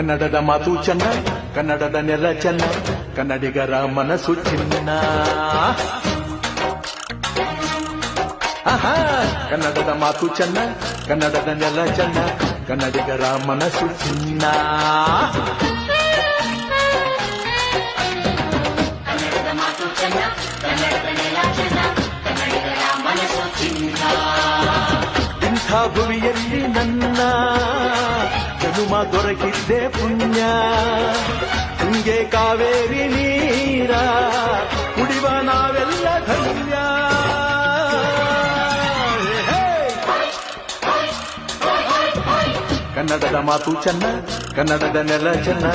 ಕನ್ನಡದ ಮಾತು ಚೆನ್ನ, ಕನ್ನಡದ ನೆಲ ಚೆನ್ನ, ಕನ್ನಡಿಗರ ಮನಸ್ಸು ಚಿನ್ನ. ಆಹಾ, ಕನ್ನಡದ ಮಾತು ಚೆನ್ನ, ಕನ್ನಡದ ನೆಲ ಚೆನ್ನ, ಕನ್ನಡಿಗರ ಮನಸ್ಸು ಚಿನ್ನ. ಕನ್ನಡದ ಮಾತು ಚೆನ್ನ, ಕನ್ನಡದ ನೆಲ ಚೆನ್ನ, ಕನ್ನಡಿಗರ ಮನಸ್ಸು ಚಿನ್ನ. ಇಂಥ ಭುವಿಯಲ್ಲಿ ನನ್ನ ಜನುಮ ದೊರಕಿದ್ದೆ ಪುಣ್ಯ. ಹಿಂಗೆ ಕಾವೇರಿ ನೀರ ಕುಡಿವ ನಾವೆಲ್ಲ ಧನ್ಯ. ಕನ್ನಡದ ಮಾತು ಚೆನ್ನ, ಕನ್ನಡದ ನೆಲ ಚೆನ್ನ,